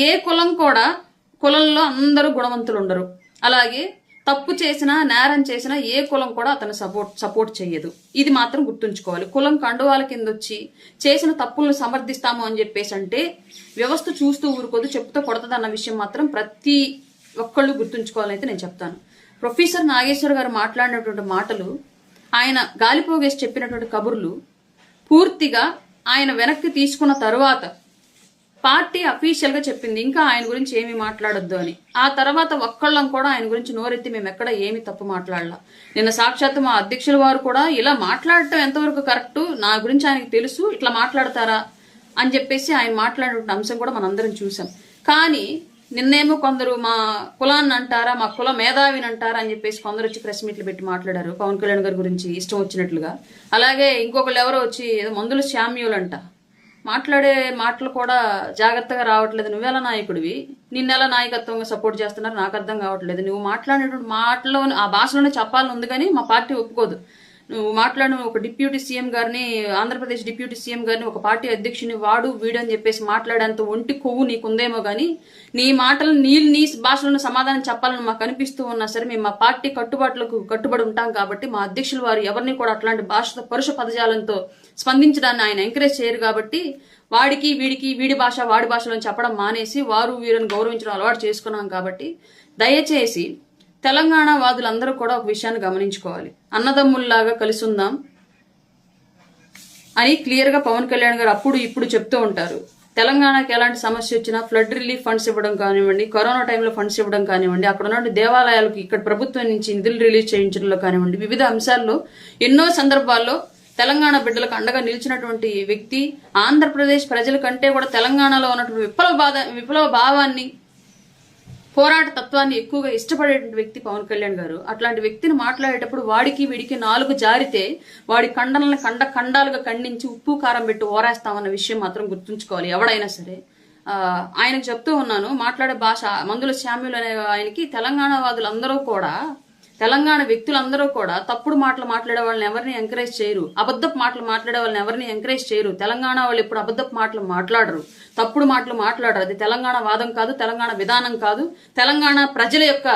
ఏ కులం కూడా కులంలో అందరూ గుణవంతులు ఉండరు. అలాగే తప్పు చేసినా నేరం చేసినా ఏ కులం కూడా అతను సపోర్ట్ చేయదు. ఇది మాత్రం గుర్తుంచుకోవాలి. కులం కండువాల కింద వచ్చి చేసిన తప్పులను సమర్థిస్తాము అని చెప్పేసి అంటే వ్యవస్థ చూస్తూ ఊరుకోదు, చెప్తూ కొడతది అన్న విషయం మాత్రం ప్రతి ఒక్కళ్ళు గుర్తుంచుకోవాలైతే నేను చెప్తాను. ప్రొఫెసర్ నాగేశ్వర్ గారు మాట్లాడినటువంటి మాటలు, ఆయన గాలిపోగేసి చెప్పినటువంటి కబుర్లు పూర్తిగా ఆయన వెనక్కి తీసుకున్న తరువాత పార్టీ అఫీషియల్ గా చెప్పింది ఇంకా ఆయన గురించి ఏమి మాట్లాడొద్దు అని. ఆ తర్వాత ఒక్కళ్ళం కూడా ఆయన గురించి నోరెత్తి మేము ఎక్కడ ఏమి తప్పు మాట్లాడలా. నిన్న సాక్షాత్తు మా అధ్యక్షుల వారు కూడా ఇలా మాట్లాడటం ఎంతవరకు కరెక్ట్, నా గురించి ఆయనకు తెలుసు, ఇట్లా మాట్లాడతారా అని చెప్పేసి ఆయన మాట్లాడిన అంశం కూడా మనందరం చూసాం. కానీ నిన్నేమో కొందరు మా కులాన్ని అంటారా, మా కుల మేధావిని అంటారా అని చెప్పేసి కొందరు వచ్చి ప్రెస్ మీట్లు పెట్టి మాట్లాడారు పవన్ కళ్యాణ్ గారి గురించి ఇష్టం వచ్చినట్లుగా. అలాగే ఇంకొకళ్ళు ఎవరో వచ్చి ఏదో మందుల శామ్యులు అంట, మాట్లాడే మాటలు కూడా జాగ్రత్తగా రావట్లేదు. నువ్వెలా నాయకుడివి, నిన్నెలా నాయకత్వంగా సపోర్ట్ చేస్తున్నారు నాకు అర్థం కావట్లేదు. నువ్వు మాట్లాడేటువంటి మాటలో ఆ భాషలోనే చెప్పాలని ఉంది కానీ మా పార్టీ ఒప్పుకోదు. నువ్వు మాట్లాడిన ఒక డిప్యూటీ సీఎం గారిని, ఆంధ్రప్రదేశ్ డిప్యూటీ సీఎం గారిని ఒక పార్టీ అధ్యక్షుని వాడు వీడు అని చెప్పేసి మాట్లాడేంత ఒంటి కొవ్వు నీకుందేమో కానీ నీ మాటలు నీ భాషలను సమాధానం చెప్పాలని మాకు అనిపిస్తూ ఉన్నా సరే మేము మా పార్టీ కట్టుబాట్లకు కట్టుబడి ఉంటాం కాబట్టి మా అధ్యక్షులు వారు ఎవరిని కూడా అట్లాంటి భాషతో పరుష పదజాలంతో స్పందించడాన్ని ఆయన ఎంకరేజ్ చేయరు. కాబట్టి వాడికి వీడికి వీడి భాష వాడి భాషలో చెప్పడం మానేసి వారు వీరిని గౌరవించడం అలవాటు చేసుకున్నాం. కాబట్టి దయచేసి తెలంగాణ వాదులందరూ కూడా ఒక విషయాన్ని గమనించుకోవాలి. అన్నదమ్ముల్లాగా కలిసి ఉందాం అని క్లియర్గా పవన్ కళ్యాణ్ గారు అప్పుడు ఇప్పుడు చెప్తూ ఉంటారు. తెలంగాణకి ఎలాంటి సమస్య వచ్చినా ఫ్లడ్ రిలీఫ్ ఫండ్స్ ఇవ్వడం కానివ్వండి, కరోనా టైంలో ఫండ్స్ ఇవ్వడం కానివ్వండి, అక్కడ ఉన్న దేవాలయాలకు ఇక్కడ ప్రభుత్వం నుంచి నిధులు రిలీజ్ చేయించడంలో కానివ్వండి, వివిధ అంశాల్లో ఎన్నో సందర్భాల్లో తెలంగాణ బిడ్డలకు అండగా నిలిచినటువంటి వ్యక్తి, ఆంధ్రప్రదేశ్ ప్రజల కంటే కూడా తెలంగాణలో ఉన్నటువంటి విప్లవ భావాన్ని, పోరాట తత్వాన్ని ఎక్కువగా ఇష్టపడేటువంటి వ్యక్తి పవన్ కళ్యాణ్ గారు. అట్లాంటి వ్యక్తిని మాట్లాడేటప్పుడు వాడికి వీడికి నాలుగు జారితే వాడి ఖండనలను ఖండాలుగా ఖండించి ఉప్పు కారం పెట్టి ఓరేస్తామన్న విషయం మాత్రం గుర్తుంచుకోవాలి ఎవడైనా సరే. ఆయనకు చెప్తూ ఉన్నాను, మాట్లాడే భాష మందుల శామ్యులు అనే ఆయనకి తెలంగాణ వాదులందరూ కూడా, తెలంగాణ వ్యక్తులందరూ కూడా తప్పుడు మాటలు మాట్లాడే వాళ్ళని ఎవరిని ఎంకరేజ్ చేయరు, అబద్ధపు మాటలు మాట్లాడే వాళ్ళని ఎవరిని ఎంకరేజ్ చేయరు. తెలంగాణ వాళ్ళు ఎప్పుడు అబద్ధపు మాటలు మాట్లాడరు, తప్పుడు మాటలు మాట్లాడరు. అది తెలంగాణ వాదం కాదు, తెలంగాణ విధానం కాదు, తెలంగాణ ప్రజల యొక్క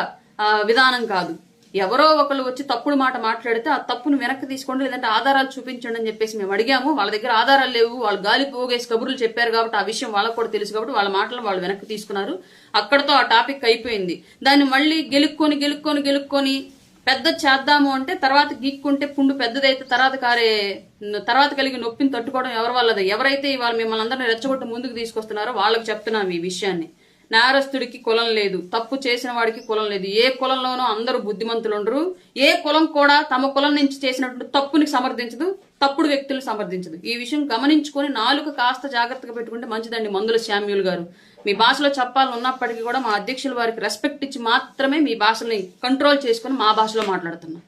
విధానం కాదు. ఎవరో ఒకళ్ళు వచ్చి తప్పుడు మాట మాట్లాడితే ఆ తప్పును వెనక్కి తీసుకోండి, లేదంటే ఆధారాలు చూపించండి అని చెప్పేసి మేము అడిగాము. వాళ్ళ దగ్గర ఆధారాలు లేవు, వాళ్ళు గాలి పోగేసి కబుర్లు చెప్పారు కాబట్టి ఆ విషయం వాళ్ళకు కూడా తెలుసు కాబట్టి వాళ్ళ మాటలు వాళ్ళు వెనక్కి తీసుకున్నారు. అక్కడతో ఆ టాపిక్ అయిపోయింది. దాన్ని మళ్ళీ గెలుక్కొని పెద్ద చేద్దాము అంటే తర్వాత గీక్కుంటే పుండు పెద్దదైతే తర్వాత కలిగి నొప్పిని తట్టుకోవడం ఎవరి వల్లది. ఎవరైతే ఇవాళ మిమ్మల్ని అందరినీ రెచ్చగొట్టి ముందుకు తీసుకొస్తున్నారో వాళ్ళకి చెప్తున్నాం ఈ విషయాన్ని. నేరస్తుడికి కులం లేదు, తప్పు చేసిన వాడికి కులం లేదు. ఏ కులంలోనూ అందరూ బుద్ధిమంతులు ఉండరు. ఏ కులం కూడా తమ కులం నుంచి చేసినటువంటి తప్పుని సమర్థించదు, తప్పుడు వ్యక్తులను సమర్థించదు. ఈ విషయం గమనించుకొని నాలుక కాస్త జాగ్రత్తగా పెట్టుకుంటే మంచిదండి. మందుల శామ్యుల్ గారు, మీ భాషలో చెప్పాలని ఉన్నప్పటికీ కూడా మా అధ్యక్షుల వారికి రెస్పెక్ట్ ఇచ్చి మాత్రమే మీ భాషని కంట్రోల్ చేసుకుని మా భాషలో మాట్లాడుతున్నాం.